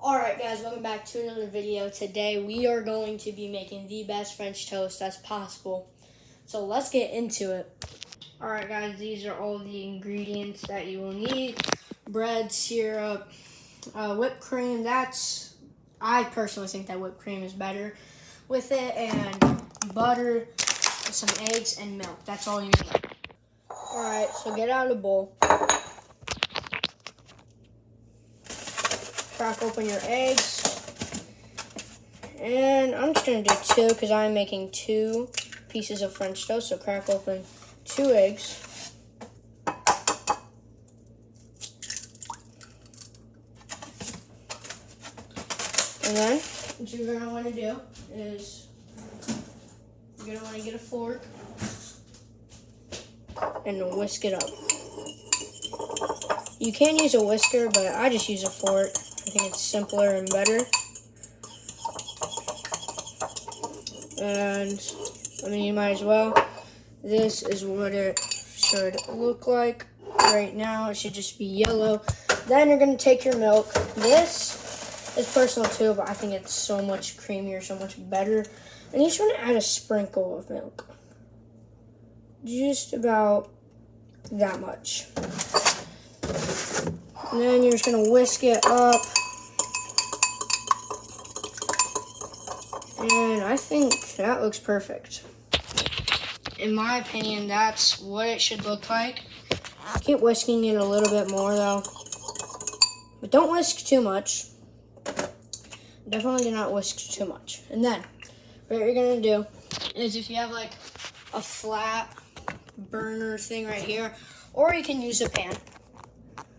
Alright guys, welcome back to another video. Today we are going to be making the best French toast as possible. So let's get into it. Alright guys, these are all the ingredients that you will need. Bread, syrup, whipped cream. I personally think that whipped cream is better with it. And butter, some eggs, and milk. That's all you need. Alright, so get out a bowl. Crack open your eggs. And I'm just going to do 2 because I'm making 2 pieces of French toast. So crack open 2 eggs. And then what you're going to want to do is you're going to want to get a fork and whisk it up. You can use a whisker, but I just use a fork. I think it's simpler and better. And, I mean, you might as well. This is what it should look like right now. It should just be yellow. Then you're going to take your milk. This is personal too, but I think it's so much creamier, so much better. And you just want to add a sprinkle of milk. Just about that much. And then you're just going to whisk it up. And I think that looks perfect. In my opinion, that's what it should look like. Keep whisking it a little bit more though. But don't whisk too much. Definitely do not whisk too much. And then, what you're going to do is if you have like a flat burner thing right here, or you can use a pan.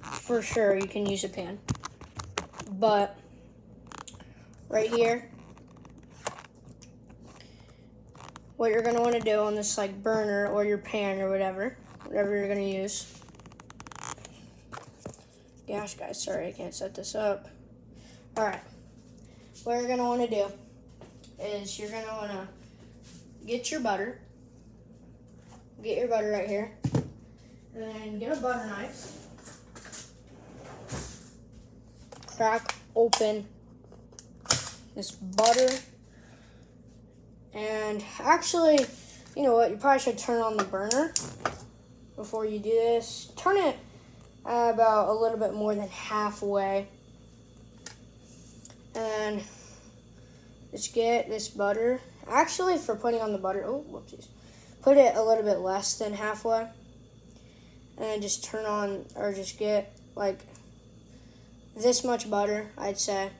For sure, you can use a pan. But right here, what you're going to want to do on this like burner or your pan or whatever you're going to use. Gosh, guys, sorry, I can't set this up. All right. What you're going to want to do is you're going to want to get your butter. Get your butter right here. And then get a butter knife. Crack open this butter. And actually, you know what? You probably should turn on the burner before you do this. Turn it about a little bit more than halfway. And just get this butter. Actually, for putting on the butter, oh, whoopsies. Put it a little bit less than halfway. And just turn on, or just get like this much butter, I'd say.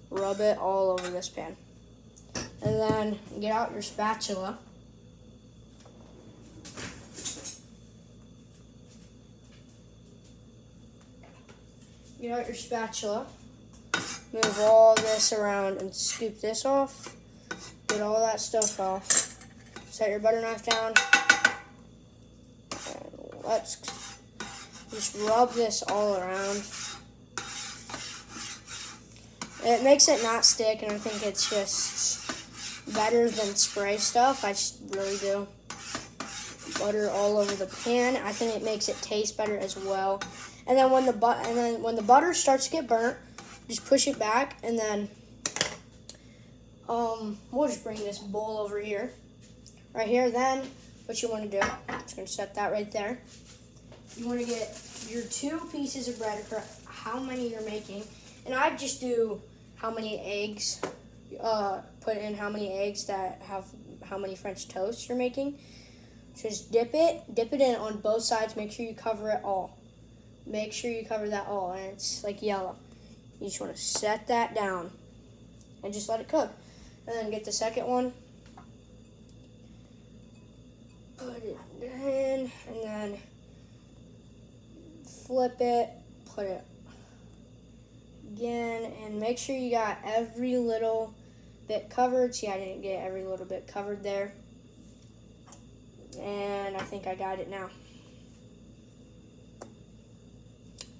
Rub it all over this pan. And then get out your spatula. Get out your spatula. Move all this around and scoop this off. Get all that stuff off. Set your butter knife down. And let's just rub this all around. It makes it not stick, and I think it's just better than spray stuff. I just really do. Butter all over the pan. I think it makes it taste better as well. And then when the butter starts to get burnt, just push it back, and then we'll just bring this bowl over here. Right here, then what you want to do, just going to set that right there. You want to get your 2 pieces of bread for how many you're making. And I just do how many eggs, put in how many eggs that have how many French toasts you're making. Just dip it in on both sides. Make sure you cover it all. Make sure you cover that all, and it's like yellow. You just want to set that down and just let it cook. And then get the second one. Put it in, and then flip it, put it again, and make sure you got every little bit covered. See, I didn't get every little bit covered there. And I think I got it now.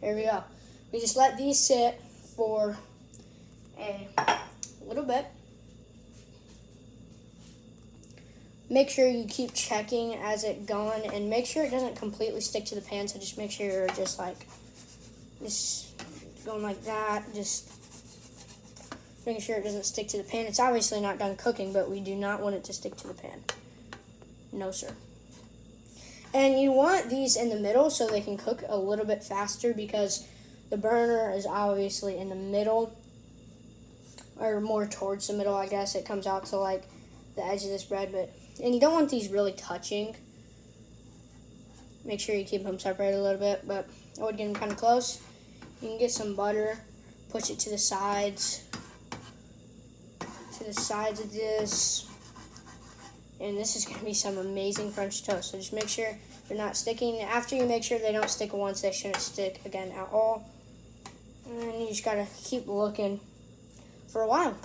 There we go. We just let these sit for a little bit. Make sure you keep checking as it going, and make sure it doesn't completely stick to the pan. So just make sure you're just going like that. Just making sure it doesn't stick to the pan. It's obviously not done cooking, but we do not want it to stick to the pan. No, sir. And you want these in the middle so they can cook a little bit faster, because the burner is obviously in the middle, or more towards the middle, I guess. It comes out to like the edge of this bread, and you don't want these really touching. Make sure you keep them separated a little bit, but I would get them kind of close. You can get some butter, push it to the sides of this. And this is going to be some amazing French toast. So just make sure they're not sticking. After you make sure they don't stick once, they shouldn't stick again at all. And then you just got to keep looking for a while.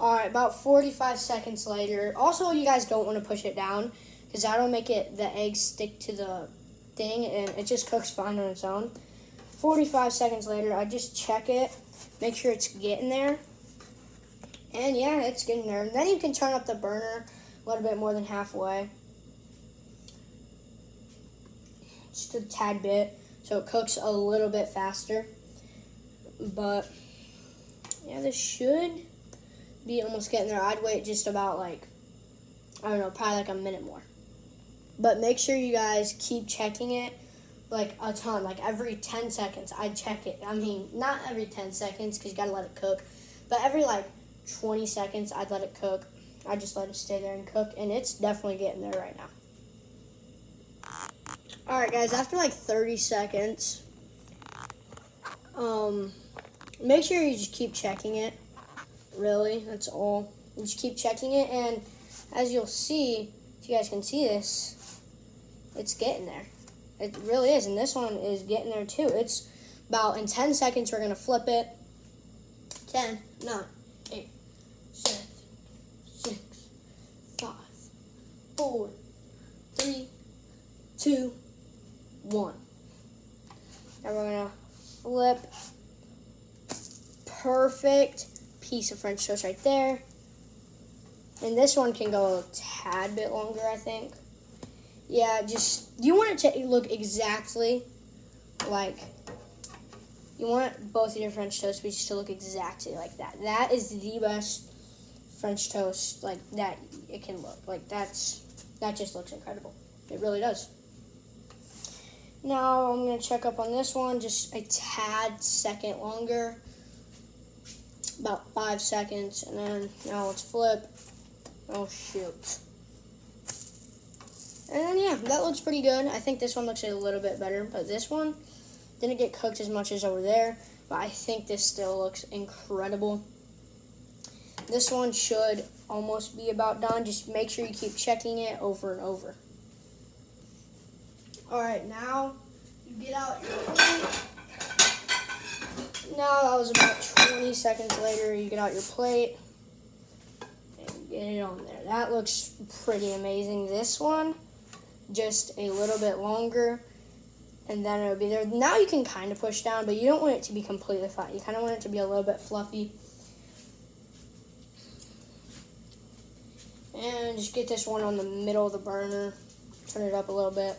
All right, about 45 seconds later. Also, you guys don't want to push it down, because that'll make the eggs stick to the thing, and it just cooks fine on its own. 45 seconds later, I just check it, make sure it's getting there. And yeah, it's getting there. And then you can turn up the burner a little bit more than halfway. Just a tad bit, so it cooks a little bit faster. But yeah, this should be almost getting there. I'd wait just about like, I don't know, probably like a minute more. But make sure you guys keep checking it like a ton, like every 10 seconds. I'd check it. I mean, not every 10 seconds because you got to let it cook, but every like 20 seconds I'd let it cook. I just let it stay there and cook, and it's definitely getting there right now. All right, guys, after like 30 seconds, make sure you just keep checking it. Really, that's all. You just keep checking it, and as you'll see, if you guys can see this, it's getting there. It really is, and this one is getting there too. It's about, in 10 seconds, we're gonna flip it. 10, 9, 8, 7, 6, 5, 4, 3, 2, 1. Now we're gonna flip. Perfect piece of French toast right there. And this one can go a tad bit longer, I think. Yeah, just, you want it to look exactly like, you want both of your French toast pieces to look exactly like that. That is the best French toast, like, that it can look. Like, that just looks incredible. It really does. Now, I'm going to check up on this one, just a tad second longer. About 5 seconds, and then now let's flip. Oh, shoot. And then, yeah, that looks pretty good. I think this one looks a little bit better, but this one didn't get cooked as much as over there, but I think this still looks incredible. This one should almost be about done. Just make sure you keep checking it over and over. All right, now you get out your plate. Now, that was about 20 seconds later, you get out your plate and get it on there. That looks pretty amazing. This one, just a little bit longer, and then it'll be there. Now you can kind of push down, but you don't want it to be completely flat. You kind of want it to be a little bit fluffy. And just get this one on the middle of the burner. Turn it up a little bit.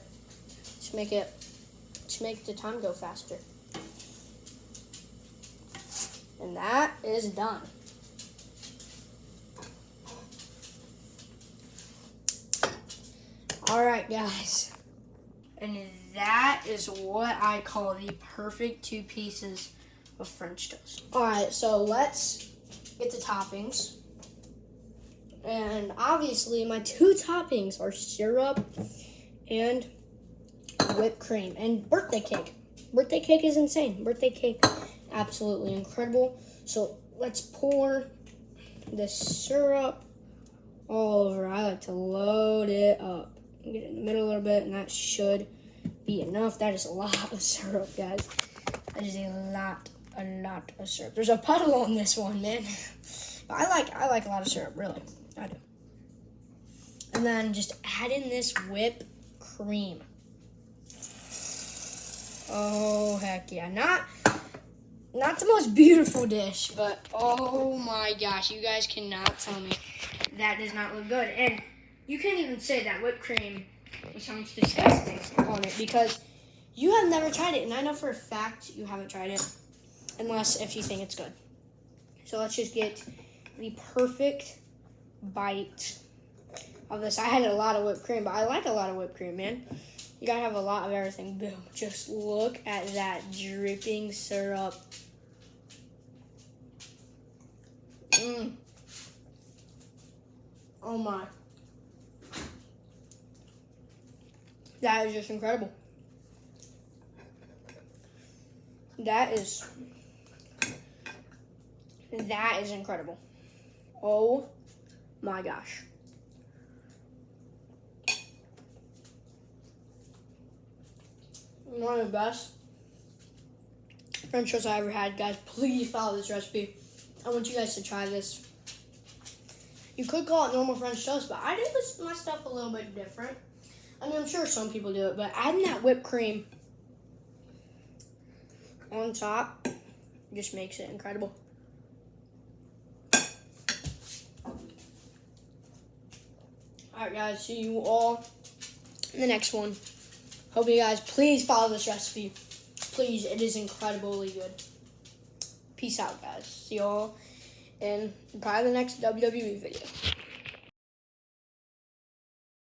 Just make the time go faster. And that is done. All right, guys. And that is what I call the perfect 2 pieces of French toast. All right, so let's get the toppings. And obviously, my 2 toppings are syrup and whipped cream and birthday cake. Birthday cake is insane. Birthday cake, absolutely incredible. So let's pour the syrup all over. I like to load it up. Get it in the middle a little bit, and that should be enough. That is a lot of syrup, guys. That is a lot of syrup. There's a puddle on this one, man. But I like a lot of syrup, really. I do. And then just add in this whipped cream. Oh, heck yeah. Not the most beautiful dish, but oh my gosh, you guys cannot tell me that does not look good. And you can't even say that whipped cream sounds disgusting on it, because you have never tried it, and I know for a fact you haven't tried it. unless if you think it's good. So let's just get the perfect bite of this. I had a lot of whipped cream, but I like a lot of whipped cream, man. You gotta have a lot of everything. Boom. Just look at that dripping syrup. Oh my. That is just incredible. That is incredible. Oh my gosh. One of the best French toast I ever had, guys. Please follow this recipe. I want you guys to try this. You could call it normal French toast, but I do my stuff a little bit different. I mean, I'm sure some people do it, but adding that whipped cream on top just makes it incredible. Alright guys, see you all in the next one. Hope you guys please follow this recipe. Please, it is incredibly good. Peace out, guys. See you all in probably the next WWE video.